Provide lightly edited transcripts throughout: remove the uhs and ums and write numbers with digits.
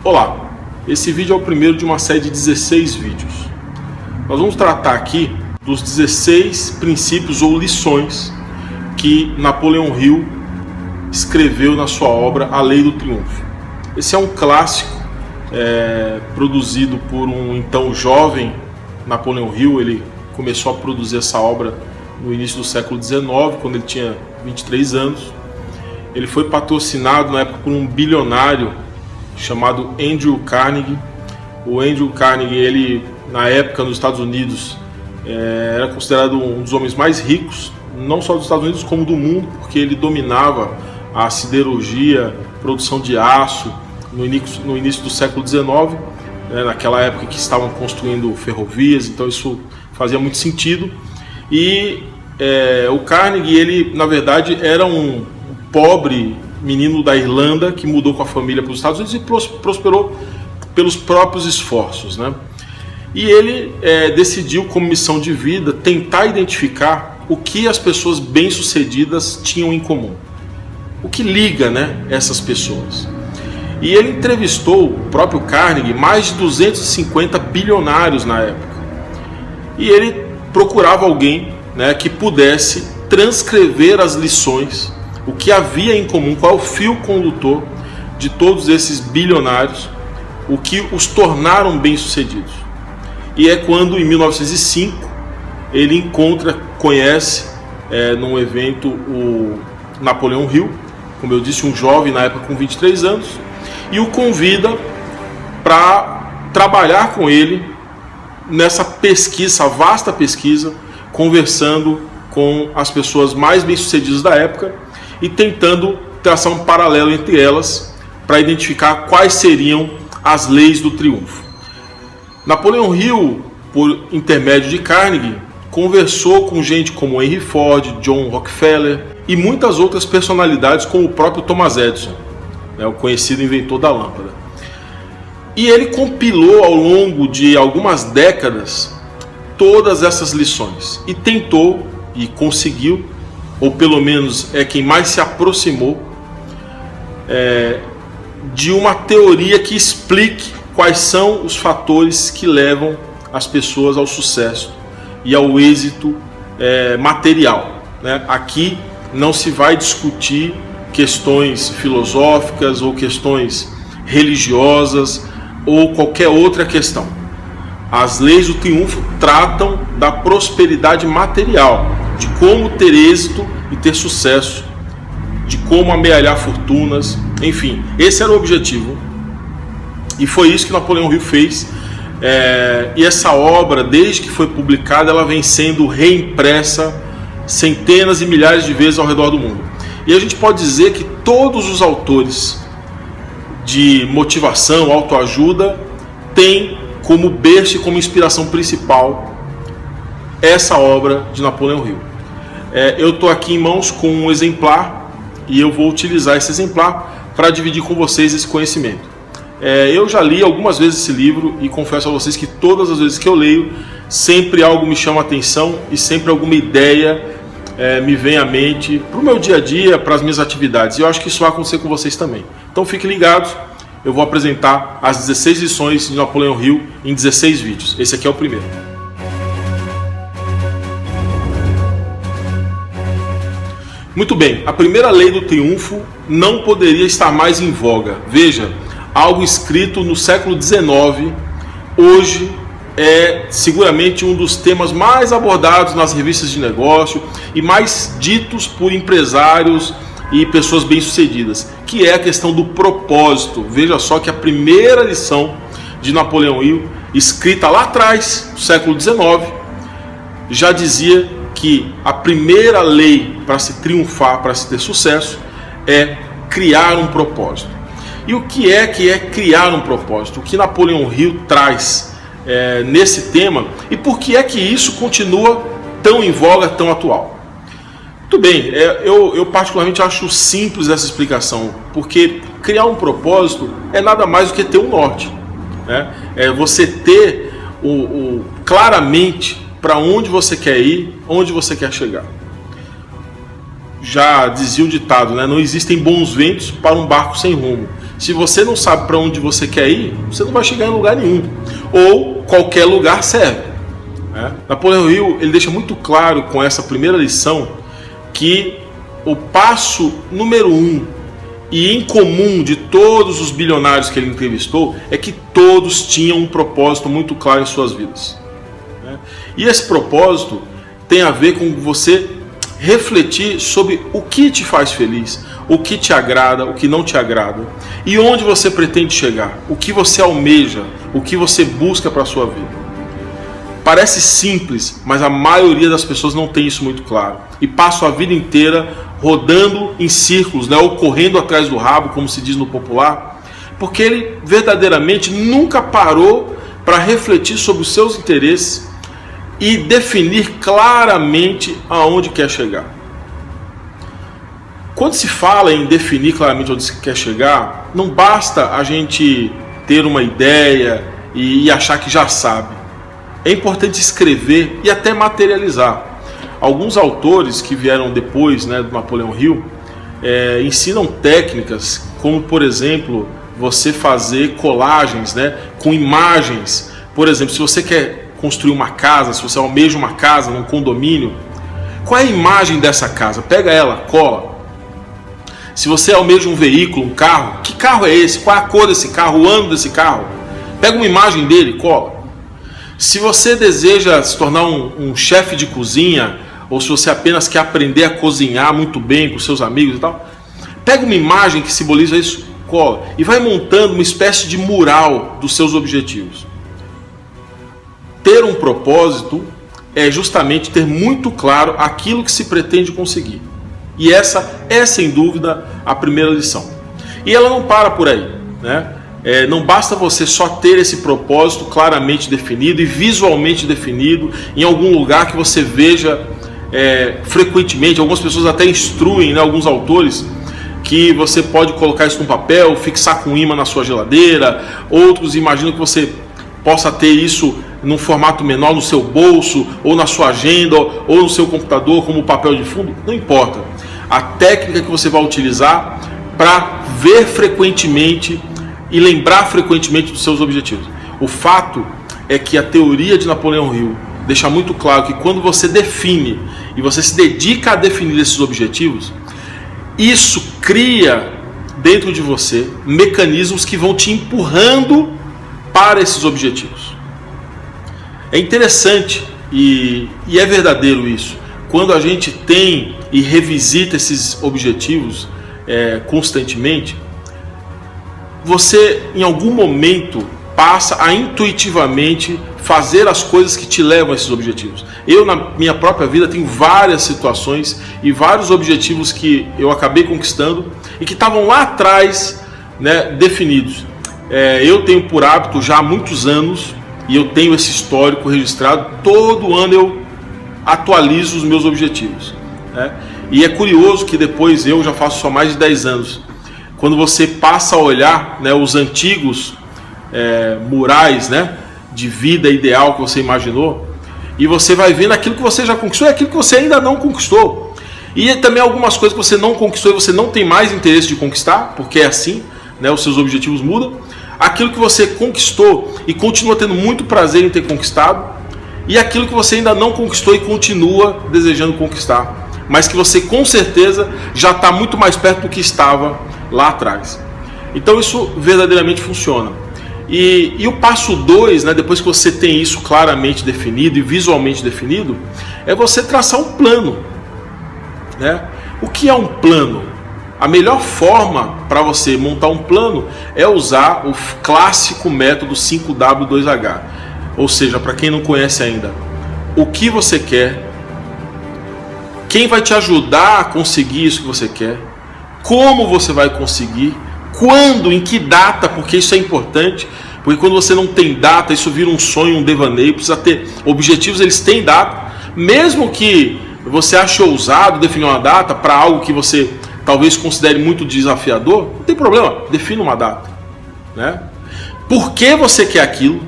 Olá, esse vídeo é o primeiro de uma série de 16 vídeos. Nós vamos tratar aqui dos 16 princípios ou lições que Napoleão Hill escreveu na sua obra A Lei do Triunfo. Esse é um clássico produzido por um então jovem Napoleão Hill. Ele começou a produzir essa obra no início do século XIX, quando ele tinha 23 anos. Ele foi patrocinado na época por um bilionário chamado Andrew Carnegie. O Andrew Carnegie, ele na época nos Estados Unidos era considerado um dos homens mais ricos, não só dos Estados Unidos como do mundo, porque ele dominava a siderurgia, produção de aço no início do século XIX, naquela época que estavam construindo ferrovias, então isso fazia muito sentido. E o Carnegie, ele na verdade era um pobre menino da Irlanda que mudou com a família para os Estados Unidos e prosperou pelos próprios esforços, né? E ele decidiu, como missão de vida, tentar identificar o que as pessoas bem-sucedidas tinham em comum, o que liga, né, essas pessoas. E ele entrevistou, o próprio Carnegie, mais de 250 bilionários na época. E ele procurava alguém, né, que pudesse transcrever as lições, o que havia em comum, qual é o fio condutor de todos esses bilionários, o que os tornaram bem-sucedidos. E é quando, em 1905, ele conhece num evento o Napoleão Hill, como eu disse, um jovem na época com 23 anos, e o convida para trabalhar com ele nessa pesquisa, vasta pesquisa, conversando com as pessoas mais bem-sucedidas da época e tentando traçar um paralelo entre elas para identificar quais seriam as leis do triunfo. Napoleão Hill, por intermédio de Carnegie, conversou com gente como Henry Ford, John Rockefeller e muitas outras personalidades, como o próprio Thomas Edison, o conhecido inventor da lâmpada. E ele compilou ao longo de algumas décadas todas essas lições e tentou e conseguiu, ou pelo menos é quem mais se aproximou de uma teoria que explique quais são os fatores que levam as pessoas ao sucesso e ao êxito material, né? Aqui não se vai discutir questões filosóficas ou questões religiosas ou qualquer outra questão. As leis do triunfo tratam da prosperidade material, de como ter êxito e ter sucesso, de como amealhar fortunas, enfim, esse era o objetivo. E foi isso que Napoleão Hill fez. E essa obra, desde que foi publicada, ela vem sendo reimpressa centenas e milhares de vezes ao redor do mundo. E a gente pode dizer que todos os autores de motivação, autoajuda, têm como berço e como inspiração principal essa obra de Napoleão Hill. Eu estou aqui em mãos com um exemplar e eu vou utilizar esse exemplar para dividir com vocês esse conhecimento. Eu já li algumas vezes esse livro e confesso a vocês que todas as vezes que eu leio, sempre algo me chama a atenção e sempre alguma ideia me vem à mente para o meu dia a dia, para as minhas atividades. E eu acho que isso vai acontecer com vocês também. Então fiquem ligados, eu vou apresentar as 16 lições de Napoleão Hill em 16 vídeos. Esse aqui é o primeiro. Muito bem, a primeira lei do triunfo não poderia estar mais em voga. Veja, algo escrito no século XIX, hoje é seguramente um dos temas mais abordados nas revistas de negócio e mais ditos por empresários e pessoas bem-sucedidas, que é a questão do propósito. Veja só que a primeira lição de Napoleão Hill, escrita lá atrás, no século XIX, já dizia que a primeira lei para se triunfar, para se ter sucesso, é criar um propósito. E o que é criar um propósito? O que Napoleão Hill traz nesse tema e por que é que isso continua tão em voga, tão atual? Muito bem, eu particularmente acho simples essa explicação, porque criar um propósito é nada mais do que ter um norte, né? É você ter claramente para onde você quer ir, onde você quer chegar. já dizia o ditado, né? Não existem bons ventos para um barco sem rumo. Se você não sabe para onde você quer ir, você não vai chegar em lugar nenhum. Ou qualquer lugar serve. Né? Napoleão Hill, ele deixa muito claro com essa primeira lição que o passo número 1 e em comum de todos os bilionários que ele entrevistou é que todos tinham um propósito muito claro em suas vidas. Né? E esse propósito tem a ver com você refletir sobre o que te faz feliz, o que te agrada, o que não te agrada e onde você pretende chegar, o que você almeja, o que você busca para a sua vida. Parece simples, mas a maioria das pessoas não tem isso muito claro e passam a vida inteira rodando em círculos, né, ou correndo atrás do rabo, como se diz no popular, porque ele verdadeiramente nunca parou para refletir sobre os seus interesses e definir claramente aonde quer chegar. Quando se fala em definir claramente onde se quer chegar, não basta a gente ter uma ideia e achar que já sabe. É importante escrever e até materializar. Alguns autores que vieram depois, né, do Napoleão Hill ensinam técnicas como, por exemplo, você fazer colagens, né, com imagens. Por exemplo, se você quer construir uma casa, se você almeja uma casa num condomínio, qual é a imagem dessa casa? Pega ela, cola. Se você almeja um veículo, um carro, que carro é esse? Qual é a cor desse carro? O ano desse carro? Pega uma imagem dele, cola. Se você deseja se tornar um chefe de cozinha, ou se você apenas quer aprender a cozinhar muito bem com seus amigos e tal, pega uma imagem que simboliza isso, cola, e vai montando uma espécie de mural dos seus objetivos. Ter um propósito é justamente ter muito claro aquilo que se pretende conseguir. E essa é, sem dúvida, a primeira lição. E ela não para por aí, né? Não basta você só ter esse propósito claramente definido e visualmente definido em algum lugar que você veja frequentemente. Algumas pessoas até instruem, né, alguns autores, que você pode colocar isso num papel, fixar com imã na sua geladeira. Outros imaginam que você possa ter isso num formato menor no seu bolso, ou na sua agenda, ou no seu computador como papel de fundo. Não importa. A técnica que você vai utilizar para ver frequentemente e lembrar frequentemente dos seus objetivos. O fato é que a teoria de Napoleão Hill deixa muito claro que quando você define e você se dedica a definir esses objetivos, isso cria dentro de você mecanismos que vão te empurrando para esses objetivos. É interessante e é verdadeiro isso. Quando a gente tem e revisita esses objetivos constantemente, você em algum momento passa a intuitivamente fazer as coisas que te levam a esses objetivos. Eu, na minha própria vida, tenho várias situações e vários objetivos que eu acabei conquistando e que estavam lá atrás, né, definidos. Eu tenho por hábito já há muitos anos, e eu tenho esse histórico registrado, todo ano eu atualizo os meus objetivos. Né? E é curioso que depois, eu já faço só mais de 10 anos, quando você passa a olhar, né, os antigos murais, né, de vida ideal que você imaginou, e você vai vendo aquilo que você já conquistou e aquilo que você ainda não conquistou. E também algumas coisas que você não conquistou e você não tem mais interesse de conquistar, porque é assim, né, os seus objetivos mudam. Aquilo que você conquistou e continua tendo muito prazer em ter conquistado, e aquilo que você ainda não conquistou e continua desejando conquistar, mas que você com certeza já está muito mais perto do que estava lá atrás. Então isso verdadeiramente funciona. E o passo 2, né, depois que você tem isso claramente definido e visualmente definido, é você traçar um plano. Né? O que é um plano? A melhor forma para você montar um plano é usar o clássico método 5W2H. Ou seja, para quem não conhece ainda, o que você quer, quem vai te ajudar a conseguir isso que você quer, como você vai conseguir, quando, em que data, porque isso é importante, porque quando você não tem data, isso vira um sonho, um devaneio, precisa ter objetivos, eles têm data, mesmo que você ache ousado definir uma data para algo que você talvez considere muito desafiador, não tem problema, defina uma data. Né? Por que você quer aquilo?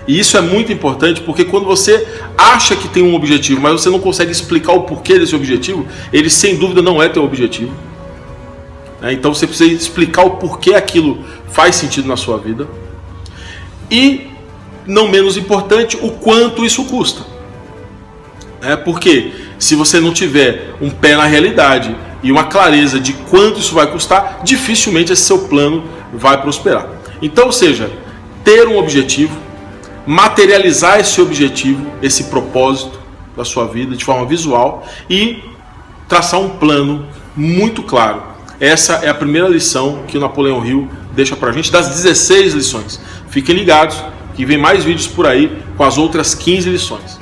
E isso é muito importante porque quando você acha que tem um objetivo, mas você não consegue explicar o porquê desse objetivo, ele sem dúvida não é teu objetivo. Então você precisa explicar o porquê aquilo faz sentido na sua vida. E, não menos importante, o quanto isso custa. Porque se você não tiver um pé na realidade e uma clareza de quanto isso vai custar, dificilmente esse seu plano vai prosperar. Então, ou seja, ter um objetivo, materializar esse objetivo, esse propósito da sua vida de forma visual e traçar um plano muito claro. Essa é a primeira lição que o Napoleão Hill deixa pra gente, das 16 lições. Fiquem ligados que vem mais vídeos por aí com as outras 15 lições.